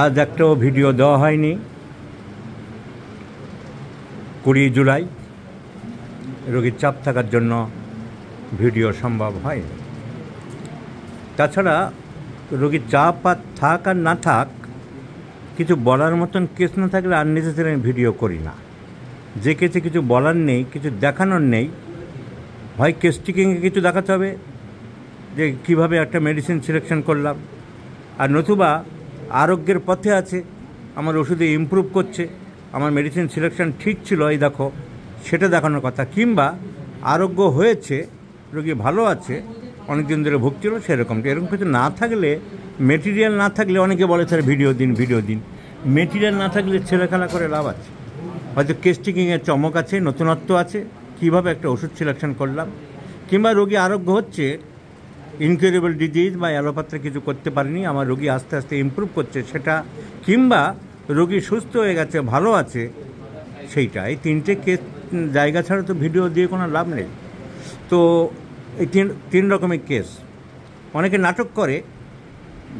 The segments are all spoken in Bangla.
আজ একটাও ভিডিও দেওয়া হয়নি। 20 জুলাই রোগীর চাপ থাকার জন্য ভিডিও সম্ভব হয়নি। তাছাড়া রোগীর চাপ আর থাক আর না থাক, কিছু বলার মতন কেস না থাকলে আননেসেসারি আমি ভিডিও করি না। যে কেসে কিছু বলার নেই, কিছু দেখানোর নেই, হয় কেস টিকিংয়ে কিছু দেখাতে হবে যে কীভাবে একটা মেডিসিন সিলেকশন করলাম, আর নতুবা আরোগ্যের পথে আছে, আমার ওষুধে ইমপ্রুভ করছে, আমার মেডিসিন সিলেকশন ঠিক ছিল এই দেখো, সেটা দেখানোর কথা। কিংবা আরোগ্য হয়েছে, রোগী ভালো আছে, অনেক দিন ধরে ভুগছিল, সেরকমটা। এরকম কিছু না থাকলে, মেটেরিয়াল না থাকলে, অনেকে বলে স্যার ভিডিও দিন। মেটেরিয়াল না থাকলে ছেলেখেলা করে লাভ আছে? হয়তো কেস টিকিংয়ের চমক আছে, নতুনত্ব আছে, কীভাবে একটা ওষুধ সিলেকশন করলাম। কিংবা রোগী আরোগ্য হচ্ছে, ইনকিউরেবল ডিজিজ বা অ্যালোপ্যাথি কিছু করতে পারিনি, আমার রোগী আস্তে আস্তে ইমপ্রুভ করছে সেটা। কিংবা রোগী সুস্থ হয়ে গেছে, ভালো আছে, সেইটা। এই তিনটে কেস জায়গা ছাড়া তো ভিডিও দিয়ে কোনো লাভ নেই। তো এই তিন রকমের কেস। অনেকে নাটক করে,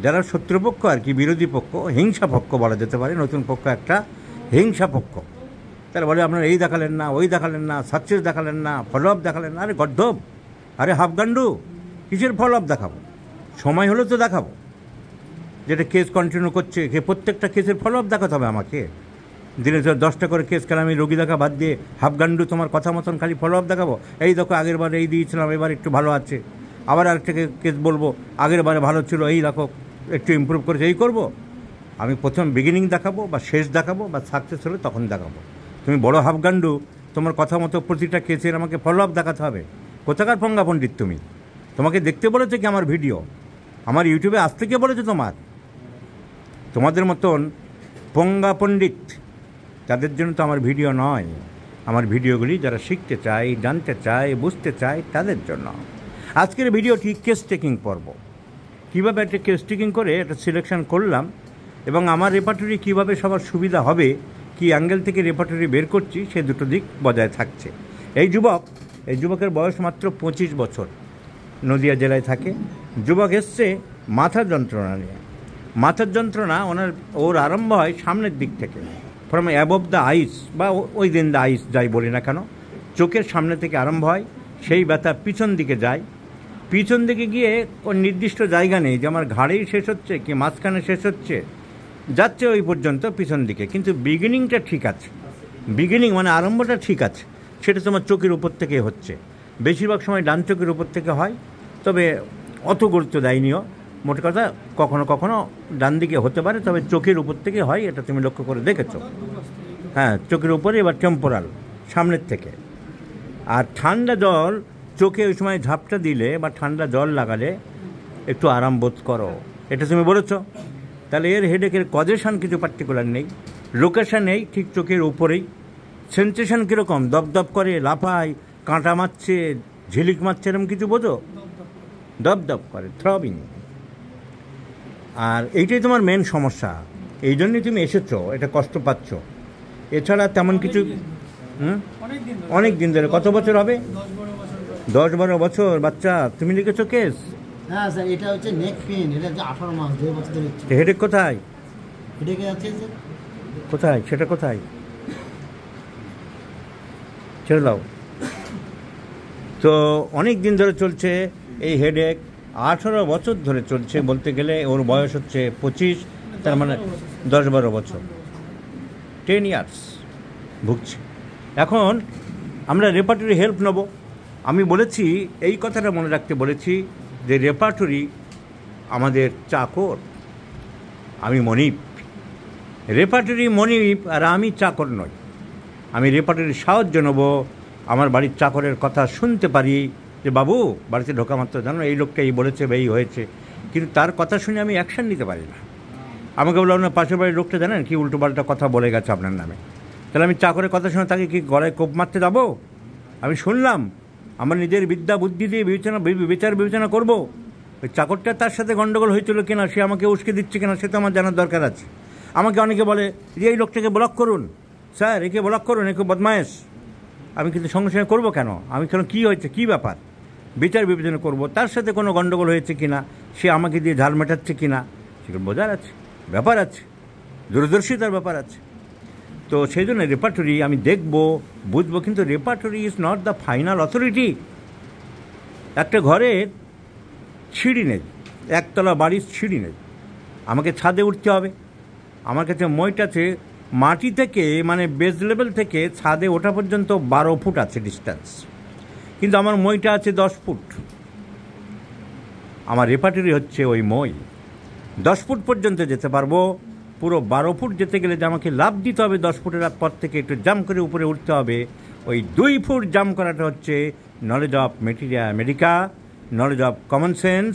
যারা শত্রুপক্ষ আর কি, বিরোধী পক্ষ, হিংসা পক্ষ বলা যেতে পারে। নতুন পক্ষ একটা হিংসা পক্ষ। তারা বলে আপনারা এই দেখালেন না, ওই দেখালেন না, সাকসেস দেখালেন না, ফলো আপ দেখালেন না। আরে গর্ধব, আরে হাফগান্ডু, কিসের ফলো আপ দেখাবো? সময় হলে তো দেখাবো। যেটা কেস কন্টিনিউ করছে, প্রত্যেকটা কেসের ফলো আপ দেখাতে হবে আমাকে। দিনে 10টা করে কেস খেলে আমি রোগী দেখা বাদ দিয়ে হাফগান্ডু তোমার কথা মতন খালি ফলো আপ দেখাবো? এই দেখো আগের বার এই দিয়েছিলাম, এবার একটু ভালো আছে, আবার আরেকটা কেস বলবো আগের বারে ভালো ছিল, এই দেখো একটু ইমপ্রুভ করেছে, এই করবো? আমি প্রথম বিগিনিং দেখাবো, বা শেষ দেখাবো, বা সাকসেস হলে তখন দেখাবো। তুমি বড় হাফগান্ডু, তোমার কথা মতো প্রতিটা কেসের আমাকে ফলো আপ দেখাতে হবে? কোথাকার পঙ্গা পণ্ডিত তুমি? তোমাকে দেখতে বলেছে কি আমার ভিডিও? আমার ইউটিউবে আসতে কে বলেছে তোমাদের মতন পঙ্গা পণ্ডিত তাদের জন্য তো আমার ভিডিও নয়। আমার ভিডিওগুলি যারা শিখতে চায়, জানতে চায়, বুঝতে চায়, তাদের জন্য। আজকের ভিডিওটি কেস টেকিং পর্ব। কীভাবে একটা কেস টেকিং করে একটা সিলেকশন করলাম, এবং আমার রেপার্টরি কীভাবে সবার সুবিধা হবে, কি অ্যাঙ্গেল থেকে রেপার্টরি বের করছি, সে দুটো দিক বজায় থাকছে। এই যুবকের বয়স মাত্র 25 বছর, নদিয়া জেলায় থাকে। যুবক এসছে মাথার যন্ত্রণা নিয়ে। মাথার যন্ত্রণা ওর আরম্ভ হয় সামনের দিক থেকে, ফ্রম অ্যাবভ দ্য আইস বা উইদিন দ্য আইস, যাই বলি না কেন, চোখের সামনে থেকে আরম্ভ হয়। সেই ব্যথা পিছন দিকে যায়। পিছন দিকে গিয়ে ওর নির্দিষ্ট জায়গা নেই যে আমার ঘাড়েই শেষ হচ্ছে কি মাঝখানে শেষ হচ্ছে, যাচ্ছে ওই পর্যন্ত পিছন দিকে। কিন্তু বিগিনিংটা ঠিক আছে, বিগিনিং মানে আরম্ভটা ঠিক আছে। সেটা তোমার চোখের উপর থেকে হচ্ছে, বেশিরভাগ সময় ডান চোখের উপর থেকে হয়, তবে অত গুরুত্ব দেয়নিও। মোট কথা কখনো কখনো ডান দিকে হতে পারে, তবে চোখের উপর থেকে হয়, এটা তুমি লক্ষ্য করে দেখেছো। হ্যাঁ, চোখের উপরে, এবার টেম্পোরাল, সামনের থেকে। আর ঠান্ডা জল চোখে ওই সময় ঝাপটা দিলে বা ঠান্ডা জল লাগালে একটু আরাম বোধ করো, এটা তুমি বলেছো। তাহলে এর হেডেকের কজেশন কিছু পার্টিকুলার নেই, লোকেশান নেই, ঠিক চোখের উপরেই। সেন্সেশন কীরকম? দপদপ করে, লাফায়, কাঁটা মারছে, ঝিলিক মারছে, এরকম কিছু বোঝো? দপদপ করে, থ্রবিং। আর এইটাই তোমার মেন সমস্যা, এই জন্যই তুমি এসেছো, এটা কষ্ট পাচ্ছ। এছাড়া তেমন কিছু অনেক দিন ধরে। কত বছর হবে? 10-12 বছর। বাচ্চা, তুমি লিখেছো কেস? হ্যাঁ স্যার, এটা হচ্ছে নেক পেইন, এটা হচ্ছে 18 মাস, 2 বছর ধরে হচ্ছে। হেডেক কোথায়? হেডেকে আছে স্যার। কোথায় সেটা? কোথায়? ছেড়ে দাও। তো অনেক দিন ধরে চলছে এই হেডেক, 18 বছর ধরে চলছে বলতে গেলে। ওর বয়স হচ্ছে 25, তার মানে 10-12 বছর, 10 ইয়ার্স ভুগছে। এখন আমরা রেপার্টরি হেল্প নেব। আমি বলেছি, এই কথাটা মনে রাখতে বলেছি, যে রেপার্টরি আমাদের চাকর, আমি মনিপ। রেপার্টরি মনিপ, আর আমি চাকর নই। আমি রেপার্টরির সাহায্য নেব, আমার বাড়ির চাকরের কথা শুনতে পারি, যে বাবু বাড়িতে ঢোকা মাত্র জানো এই লোকটা এই বলেছে বা এই হয়েছে, কিন্তু তার কথা শুনে আমি অ্যাকশান নিতে পারি না। আমাকে বললাম না, পাশের বাড়ির লোকটা জানেন কি উল্টোপাল্টা কথা বলে গেছে আপনার নামে, তাহলে আমি চাকরের কথা শুনে তাকে কি গলায় কোপ মারতে যাবো? আমি শুনলাম, আমার নিজের বিদ্যা বুদ্ধি দিয়ে বিবেচনা করবো ওই চাকরটা তার সাথে গণ্ডগোল হয়েছিল কিনা, সে আমাকে উস্কে দিচ্ছে কিনা, সে তো আমার জানার দরকার আছে। আমাকে অনেকে বলে যে এই লোকটাকে ব্লক করুন স্যার, একে ব্লক করুন, একে বদমায়েশ। আমি কিন্তু সঙ্গে সঙ্গে করবো কেন? আমি কেন, কী হয়েছে, কী ব্যাপার, বিচার বিবেচনা করবো, তার সাথে কোনো গণ্ডগোল হয়েছে কিনা, সে আমাকে দিয়ে ঝাল মেটাচ্ছে কিনা, সেগুলো বোঝার আছে, ব্যাপার আছে। দূরদর্শিতার ব্যাপার আছে। তো সেই জন্য রেপার্টরি আমি দেখব, বুঝবো, কিন্তু repertory is not the final authority. একটা ঘরের সিঁড়ি নেই, একতলা বাড়ির সিঁড়ি নেই, আমাকে ছাদে উঠতে হবে। আমার কাছে মইট আছে মাটি থেকে, মানে বেস লেভেল থেকে ছাদে ওঠা পর্যন্ত 12 ফুট আছে ডিস্টেন্স, কিন্তু আমার মইটা আছে 10 ফুট। আমার রেপার্টরি হচ্ছে ওই মই। 10 ফুট পর্যন্ত যেতে পারবো, পুরো 12 ফুট যেতে গেলে যে আমাকে লাভ দিতে হবে 10 ফুটের পর থেকে একটু জাম্প করে উপরে উঠতে হবে। ওই 2 ফুট জাম্প করাটা হচ্ছে knowledge of materia America, knowledge of common sense,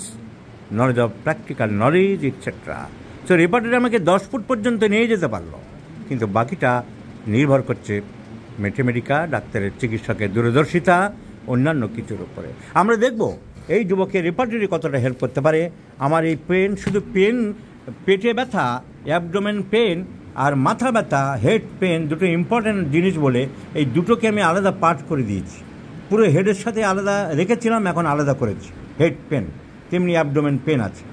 knowledge of practical knowledge etcetera. So repertory আমাকে 10 ফুট পর্যন্ত নিয়ে যেতে পারলো, কিন্তু বাকিটা নির্ভর করছে ম্যাথমেটিকা, ডাক্তারের চিকিৎসকের দূরদর্শিতা, অন্যান্য কিছুর উপরে। আমরা দেখব এই যুবকের রেপার্টরি কতটা হেল্প করতে পারে। আমার এই পেন, শুধু পেন, পেটে ব্যথা, অ্যাবডোমেন পেন আর মাথা ব্যথা, হেড পেন, দুটো ইম্পর্ট্যান্ট জিনিস বলে এই দুটোকে আমি আলাদা পার্ট করে দিয়েছি। পুরো হেডের সাথে আলাদা রেখেছিলাম, এখন আলাদা করেছি। হেড পেন তেমনি অ্যাবডোমেন পেন আছে,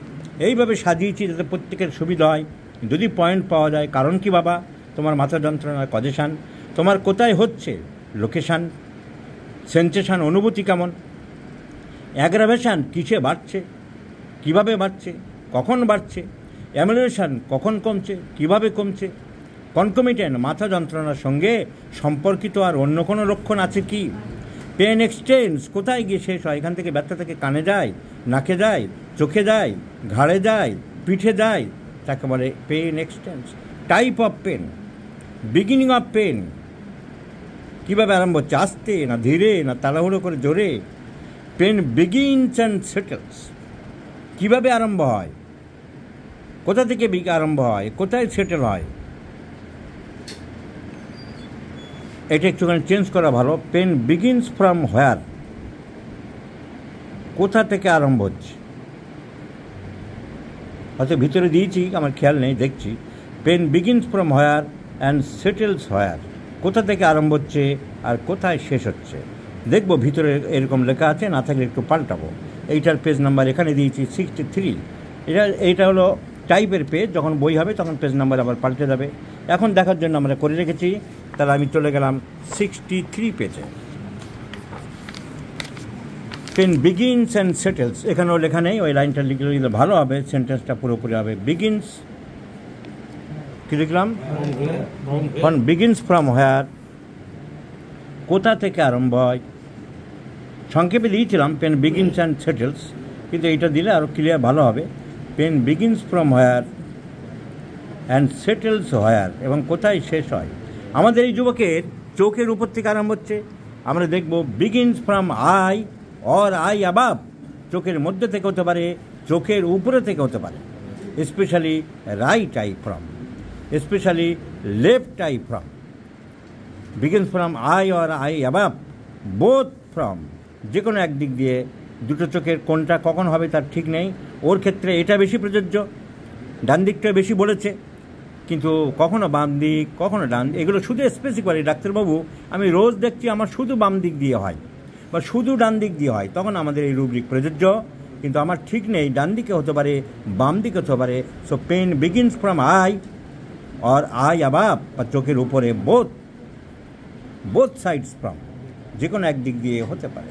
এইভাবে সাজিয়েছি যাতে প্রত্যেকের সুবিধা হয়। যদি পয়েন্ট পাওয়া যায়, কারণ কি বাবা, তোমার মাথা যন্ত্রণার কজেশান, তোমার কোথায় হচ্ছে, লোকেশান, সেন্সেশান, অনুভূতি কেমন, অ্যাগ্রাভেশান কিসে বাড়ছে, কিভাবে বাড়ছে, কখন বাড়ছে, অ্যামুলেশান কখন কমছে, কিভাবে কমছে, কনকমিটেন্ট মাথা যন্ত্রণার সঙ্গে সম্পর্কিত আর অন্য কোনো লক্ষণ আছে কি, পেন এক্সটেন্স কোথায় গিয়ে শেষ হয়, এখান থেকে ব্যথা থেকে কানে যায়, নাকে যায়, চোখে যায়, ঘাড়ে যায়, পিঠে যায়, তাকে বলে pain extends. Type of pain, beginning of pain, কীভাবে আরম্ভ হচ্ছে, আস্তে না ধীরে না তাড়াহুড়ো করে জোরে, পেন বিগিনস অ্যান্ড সেটেলস, কীভাবে আরম্ভ হয়, কোথা থেকে আরম্ভ হয়, কোথায় সেটেল হয়, এটা একটুখানি চেঞ্জ করা ভালো। পেন বিগিনস ফ্রম হোয়ার, কোথা থেকে আরম্ভ হচ্ছে, হয়তো ভিতরে দিয়েছি আমার খেয়াল নেই, দেখছি। Pain begins from where and settles where, কোথা থেকে আরম্ভ হচ্ছে আর কোথায় শেষ হচ্ছে। দেখব ভিতরে এরকম লেখা আছে, না থাকলে একটু পাল্টাবো। এইটার পেজ নাম্বার এখানে দিয়েছি 63। এইটা হলো টাইপের পেজ, যখন বই হবে তখন পেজ নাম্বার আবার পাল্টে যাবে। এখন দেখার জন্য আমরা করে রেখেছি, তাহলে আমি চলে গেলাম 63 পেজে। পেন বিগিনস অ্যান্ড সেটেলস, এখানেও লেখা নেই, ওই লাইনটা লিখলে দিলে ভালো হবে, সেন্টেন্সটা পুরোপুরি হবে। বিগিনস, কী লিখলাম, বিগিনস ফ্রম হোয়ার, কোথা থেকে আরম্ভ হয়। সংক্ষেপে দিয়েছিলাম পেন বিগিনস অ্যান্ড সেটেলস, কিন্তু এইটা দিলে আরও ক্লিয়ার ভালো হবে। Pain begins from where and settles where, এবং কোথায় শেষ হয়। আমাদের এই যুবকের চোখের উপর থেকে আরম্ভ হচ্ছে, আমরা দেখব begins from eye or eye above, চোখের মধ্যে থেকে হতে পারে, চোখের উপরে থেকে হতে পারে। Specially right I from, specially left I from, begins from eye or eye above, both from, যে কোনো একদিক দিয়ে, দুটো চোখের কোনটা কখন হবে তার ঠিক নেই। ওর ক্ষেত্রে এটা বেশি প্রযোজ্য, ডান দিকটা বেশি বলেছে, কিন্তু কখনো বাম দিক, কখনো ডান, এগুলো শুধু স্পেসিফিক। ডাক্তারবাবু আমি রোজ দেখছি আমার শুধু বাম দিক দিয়ে হয় বা শুধু ডান দিক দিয়ে হয়, তখন আমাদের এই রুব্রিক প্রযোজ্য, কিন্তু আমার ঠিক নেই, ডান দিকে হতে পারে, বাম দিকে হতে পারে। So pain begins from eye or eye above, বা চোখের উপরে, বোথ সাইডস ফ্রম, যে কোনো একদিক দিয়ে হতে পারে।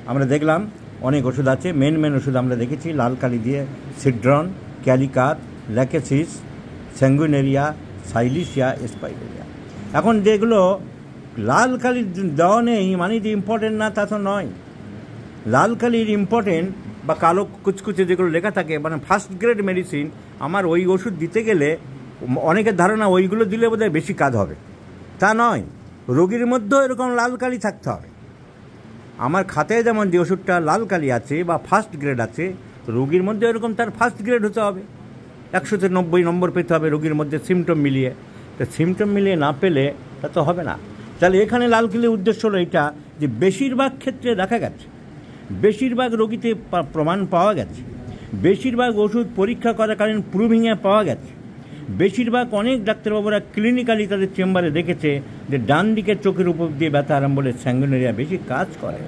আমরা দেখলাম অনেক ওষুধ আছে, মেন ওষুধ আমরা দেখেছি লাল কালি দিয়ে, সিড্রন, ক্যালিকাত, ল্যাকেসিস, স্যাঙ্গুইনেরিয়া, সাইলিসিয়া, স্পাইরেরিয়া। এখন যেগুলো লাল কালির দেওয়া নেই মানে যে ইম্পর্টেন্ট না তা তো নয়। লাল কালির ইম্পর্টেন্ট বা কালো কুচকুচে যেগুলো লেখা থাকে, মানে ফার্স্ট গ্রেড মেডিসিন, আমার ওই ওষুধ দিতে গেলে অনেকের ধারণা ওইগুলো দিলে বোধহয় বেশি কাজ হবে, তা নয়। রোগীর মধ্যেও এরকম লাল কালি থাকতে হবে। আমার খাতায় যেমন যে ওষুধটা লাল কালি আছে বা ফার্স্ট গ্রেড আছে, রোগীর মধ্যে এরকম তার ফার্স্ট গ্রেড হতে হবে, 100-তে 90 নম্বর পেতে হবে রোগীর মধ্যে সিমটম মিলিয়ে। তো সিমটম মিলিয়ে না পেলে তা তো হবে না। তাহলে এখানে লাল কালির উদ্দেশ্য হলো এটা, যে বেশিরভাগ ক্ষেত্রে দেখা গেছে, বেশিরভাগ রোগীতে প্রমাণ পাওয়া গেছে, বেশিরভাগ ওষুধ পরীক্ষা করাকালীন প্রুভিংয়ে পাওয়া গেছে, বেশিরভাগ অনেক ডাক্তারবাবুরা ক্লিনিক্যালি তাদের চেম্বারে দেখেছে যে ডান দিকের চোখের উপর দিয়ে ব্যথা আরম্ভ হলে স্যাঙ্গুইনেরিয়া বেশি কাজ করে।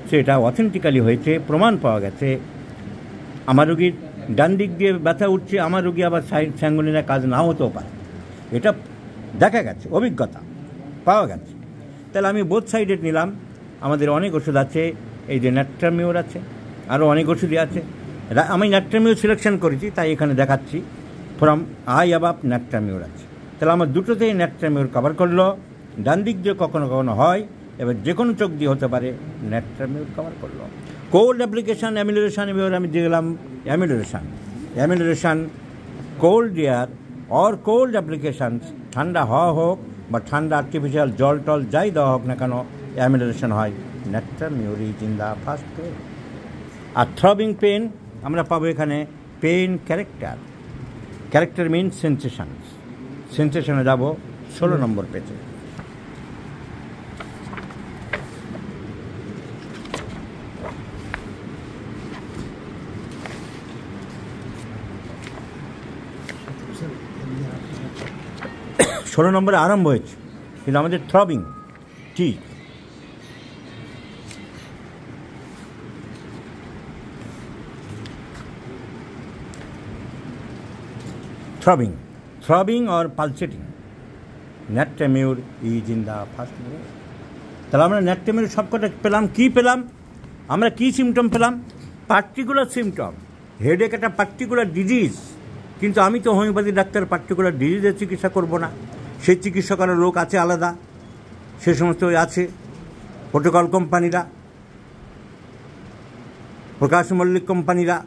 সেটা অথেন্টিক্যালি হয়েছে, প্রমাণ পাওয়া গেছে। আমার রোগীর ডান দিক দিয়ে ব্যথা উঠছে, আমার রোগী আবার স্যাঙ্গুইনেরিয়া কাজ নাও হতেও পারে। এটা দেখা গেছে, অভিজ্ঞতা পাওয়া গেছে। তাহলে আমি বোথ সাইডেড নিলাম। আমাদের অনেক ওষুধ আছে, এই যে ন্যাট্রামিউর আছে, আরও অনেক ওষুধই আছে। আমি ন্যাট্রামিউর সিলেকশন করেছি, তাই এখানে দেখাচ্ছি। ফ্রম আই অ্যাবাভ ন্যাট্রামিউর আছে। তাহলে আমার দুটোতেই ন্যাট্রামিউর কভার করলো। ডান দিক দিয়ে কখনো কখনো হয়, এবার যে কোনো চোখ দিয়ে হতে পারে, ন্যাট্রামিউর কভার করলো। কোল্ড অ্যাপ্লিকেশান অ্যামিলোরেশন, এবার আমি দেখলাম amelioration cold air or cold application, ঠান্ডা হওয়া হোক বা ঠান্ডা আর্টিফিশিয়াল জল টল যাই দেওয়া হোক না কেন, অ্যামিলোরেশন হয়। Natrum mur is in the first pain. আর থ্রবিং পেন আমরা পাবো এখানে পেন ক্যারেক্টার মিন সেন্সেশনে যাব 16 নম্বর পেজে। ষোলো নম্বরে আরম্ভ হয়েছে, কিন্তু আমাদের থ্রবিং ঠিক। Throbbing or pulsating, ন্যাট্রামিউর is in the first grade. তাহলে আমরা ন্যাট্রামিউর সবকটা পেলাম। কি পেলাম আমরা? কি সিমটম পেলাম? Particular symptom. হেডেক একটা পার্টিকুলার ডিজিজ, কিন্তু আমি তো হোমিওপ্যাথি ডাক্তার, পার্টিকুলার ডিজিজের চিকিৎসা করব না। সেই চিকিৎসকের লোক আছে আলাদা, সে সমস্ত আছে প্রোটোকল কোম্পানিরা, প্রকাশ মল্লিক কোম্পানিরা,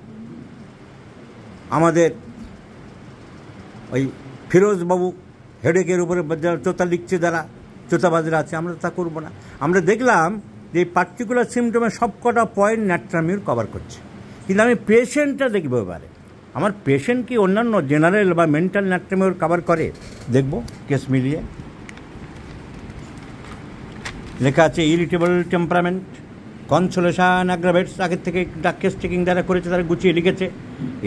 আমাদের ওই ফিরোজবাবু হেডেকের উপরে চোতা লিখছে, যারা চোতাবাজরা আছে, আমরা তা করব না। আমরা দেখলাম যে এই পার্টিকুলার সিমটমের সবকটা পয়েন্ট ন্যাট্রামিউর কভার করছে, কিন্তু আমি পেশেন্টটা দেখবো। এবারে আমার পেশেন্ট কি অন্যান্য জেনারেল বা মেন্টাল ন্যাট্রামিউর কভার করে, দেখব কেস মিলিয়ে। লেখা আছে ইরিটেবল টেম্পারামেন্ট, কনসোলেশন অ্যাগ্রাভেটস। আগের থেকে কেস টেকিং যারা করেছে তারা গুছিয়ে লিখেছে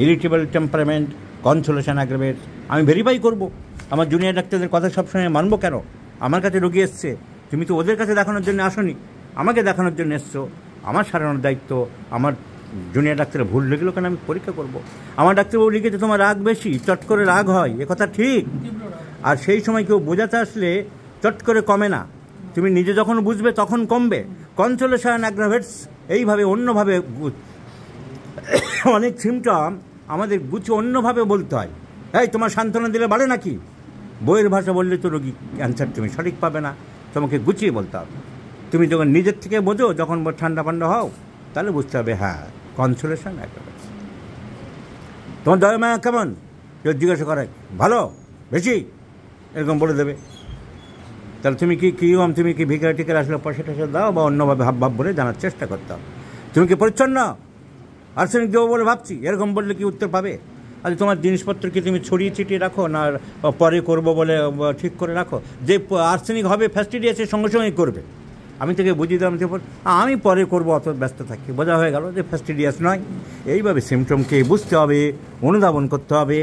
ইরিটেবল টেম্পারামেন্ট, কনসোলেশন অ্যাগ্রাভেটস। আমি ভেরিফাই করব, আমার জুনিয়র ডাক্তারদের কথা সবসময় মানবো কেন? আমার কাছে রোগী এসছে, তুমি তো ওদের কাছে দেখানোর জন্য আসোনি, আমাকে দেখানোর জন্য এসছো। আমার সারানোর দায়িত্ব। আমার জুনিয়র ডাক্তারের ভুল লিখলো কেন আমি পরীক্ষা করব। আমার ডাক্তারবাবু লিখেছে তোমার রাগ বেশি, চট করে রাগ হয়, এ কথা ঠিক। আর সেই সময় কেউ বোঝাতে আসলে চট করে কমে না, তুমি নিজে যখন বুঝবে তখন কমবে। কনসোলেশন অ্যাগ্রাভেটস, এইভাবে অন্যভাবে অনেক সিমটম আমাদের গুছিয়ে অন্যভাবে বলতে হয়। এই তোমার সান্ত্বনা দিলে বাড়ে নাকি? বইয়ের ভাষা বললে তো রোগী অ্যান্সার তুমি সঠিক পাবে না, তোমাকে গুছিয়ে বলতে হবে। তুমি যখন নিজের থেকে বোঝো, যখন ঠান্ডা পান্ডা হও, তাহলে বুঝতে হবে হ্যাঁ কনসোলেশন অ্যাগ্রাভেটস। তোমার দয়া মায়া কেমন কেউ জিজ্ঞাসা করে, ভালো বেশি, এরকম বলে দেবে। তাহলে তুমি তুমি কি ভিকার টিকার আসলে পয়সা টয়সা দাও, বা অন্যভাবে ভাব বলে জানার চেষ্টা করতে হবে। তুমি কি পরিচ্ছন্ন, আর্সেনিক দেবো বলে ভাবছি, এরকম বললে কি উত্তর পাবে? আচ্ছা তোমার জিনিসপত্র কি তুমি ছড়িয়ে ছিটিয়ে রাখো, না পরে করবো বলে ঠিক করে রাখো? যে আর্সেনিক হবে ফ্যাস্টিডিয়াসের সঙ্গে সঙ্গেই করবে। আমি থেকে বুঝিয়ে দিলাম, আমি পরে করবো, অত ব্যস্ত থাকি, বোঝা হয়ে গেল যে ফ্যাস্টিডিয়াস নয়। এইভাবে সিমটমকে বুঝতে হবে, অনুধাবন করতে হবে।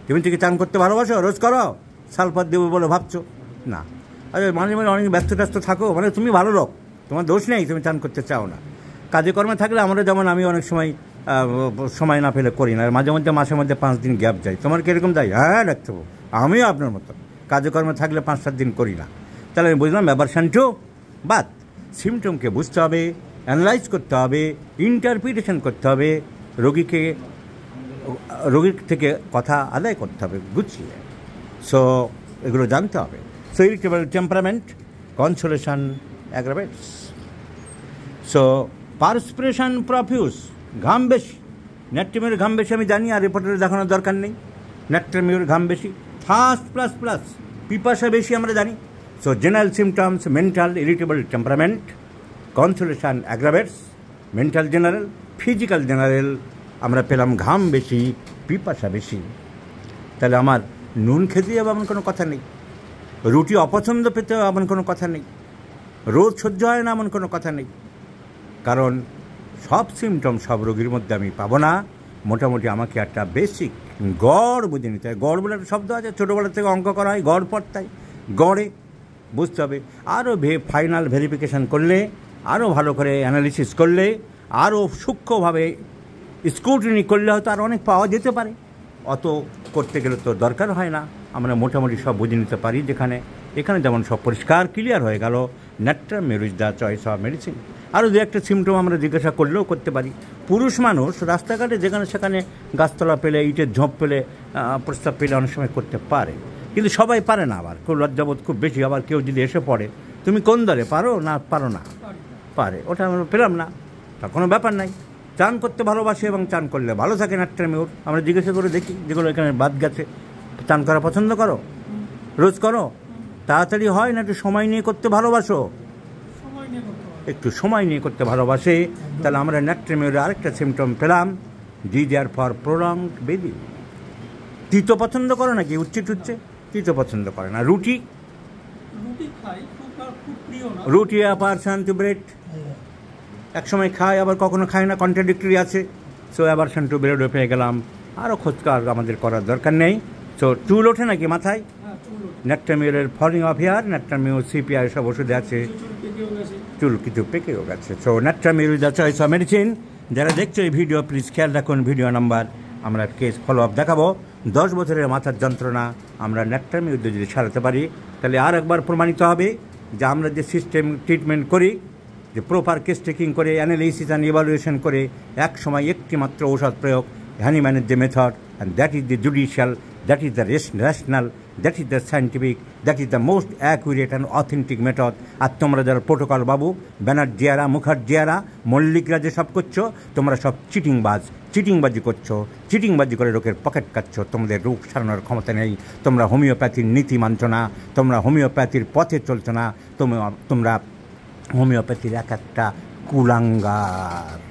তুমি থেকে চান করতে ভালোবাসো, রোজ করো, সালফার দেবো বলে ভাবছো না। আচ্ছা মাঝে মাঝে অনেক ব্যস্ত থাকো, মানে তুমি ভালো লোক, তোমার দোষ নেই, তুমি চান করতে চাও না। কাজে কর্মে থাকলে আমরা যেমন, আমি অনেক সময় না পেলে করি না, মাঝে মধ্যে মাসের মধ্যে 5 দিন গ্যাপ যাই। তোমার কীরকম যাই? হ্যাঁ ডাক্তারবাবু, আমিও আপনার মতো কাজে কর্মে থাকলে 5-7 দিন করি না। তাহলে আমি বুঝলাম ব্যাপার শান্টু। বাদ সিমটমকে বুঝতে হবে, অ্যানালাইজ করতে হবে, ইন্টারপ্রিটেশন করতে হবে, রোগীর থেকে কথা আদায় করতে হবে গুছিয়ে। সো এগুলো জানতে হবে। So irritable temperament, consolation aggravates. So perspiration profuse, ঘাম বেশি। ন্যাট্রামিউর ঘাম বেশি আমি জানি, আর রিপোর্টারে দেখানোর দরকার নেই। ন্যাট্রামিউর ঘাম বেশি, ফাস্ট প্লাস পিপাসা বেশি আমরা জানি। So general symptoms, mental irritable temperament, consolation aggravates, mental general, physical general. আমরা পেলাম ঘাম বেশি, পিপাসা বেশি। তাহলে আমার নুন খেতে যাবে এমন কোনো কথা নেই, রুটি অপছন্দ পেতে হবে এমন কোনো কথা নেই, রোদ সহ্য হয় না এমন কোনো কথা নেই। কারণ সব সিমটম সব রোগীর মধ্যে আমি পাবো না। মোটামুটি আমাকে একটা বেসিক গড় বুঝে নিতে হয়। গড় বলে একটা শব্দ আছে, ছোটোবেলা থেকে অঙ্ক করা হয়, গড় পড়তায়, গড়ে বুঝতে হবে। আরও ফাইনাল ভেরিফিকেশান করলে, আরও ভালো করে অ্যানালিসিস করলে, আরও সূক্ষ্মভাবে স্ক্রুটিনি করলে হয়তো আর অনেক পাওয়া যেতে পারে। অত করতে গেলে তো দরকার হয় না, আমরা মোটামুটি সব বুঝে নিতে পারি। এখানে যেমন সব পরিষ্কার ক্লিয়ার হয়ে গেল, natrum mur is the choice of medicine. আরও দু একটা সিমটম আমরা জিজ্ঞাসা করলেও করতে পারি। পুরুষ মানুষ রাস্তাঘাটে যেখানে সেখানে গাছতলা পেলে, ইটের ঝোঁপ পেলে, প্রস্তাব পেলে অনেক সময় করতে পারে, কিন্তু সবাই পারে না। আবার কেউ লজ্জাবোধ খুব বেশি, আবার কেউ যদি এসে পড়ে তুমি কোন দলে, পারো না পারো না, পারে, ওটা আমরা পেলাম না, তা কোনো ব্যাপার নাই। চান করতে ভালোবাসে এবং চান করলে ভালো থাকে ন্যাট্রামিউর। আমরা জিজ্ঞাসা করে দেখি যেগুলো এখানে বাদ গেছে, চান করা পছন্দ করো, রোজ করো, তাড়াতাড়ি হয় না একটু সময় নিয়ে করতে ভালোবাসো? একটু সময় নিয়ে করতে ভালোবাসে, তাহলে আমরা ন্যাট্রামিউরের আরেকটা সিমটম পেলাম, ডিজায়ার ফর প্রলংড বেবি। তিতো পছন্দ করো নাকি? উচ্ছে টুচ্ছে তিতো পছন্দ করে না। রুটি রুটি অ্যাভারশন টু ব্রেড, একসময় খায় আবার কখনো খায় না, কন্ট্রাডিক্টরি আছে। সো অ্যাভারশন টু ব্রেডও পেয়ে গেলাম। আরও খোঁজকার আমাদের করার দরকার নেই। সো চুল ওঠে নাকি মাথায়? ন্যাট্রামিউরের falling of hair, natrum mur CPI সব ওষুধে আছে, চুল কিছু পেকেও গেছে। So natrum mur is the choice of medicine. যারা দেখছো এই ভিডিও প্লিজ খেয়াল রাখুন ভিডিও নাম্বার, আমরা কেস ফলো আপ দেখাবো। 10 বছরের মাথার যন্ত্রণা আমরা ন্যাট্রামিউর যদি সারাতে পারি, তাহলে আর একবার প্রমাণিত হবে যে আমরা যে সিস্টেম ট্রিটমেন্ট করি, যে প্রপার কেস টেকিং করে, অ্যানালিসিস অ্যান্ড ইভালুয়েশন করে এক সময় একটি মাত্র ঔষধ প্রয়োগ, হ্যানিম্যানের যে method, and that is the judicial, that is the rational, that is the scientific, that is the most accurate and authentic method. আর তোমরা যারা প্রোটোকল বাবু, ব্যানার্জিয়ারা, মুখার্জিয়ারা, মল্লিকরা যে সব করছো, তোমরা সব চিটিংবাজি করছো, চিটিংবাজি করে লোকের পকেট কাটছো। তোমাদের রোগ সারানোর ক্ষমতা নেই। তোমরা হোমিওপ্যাথির নীতি মানছো না, তোমরা হোমিওপ্যাথির পথে চলছো না, তোমরা হোমিওপ্যাথির এক একটা কুলাঙ্গার।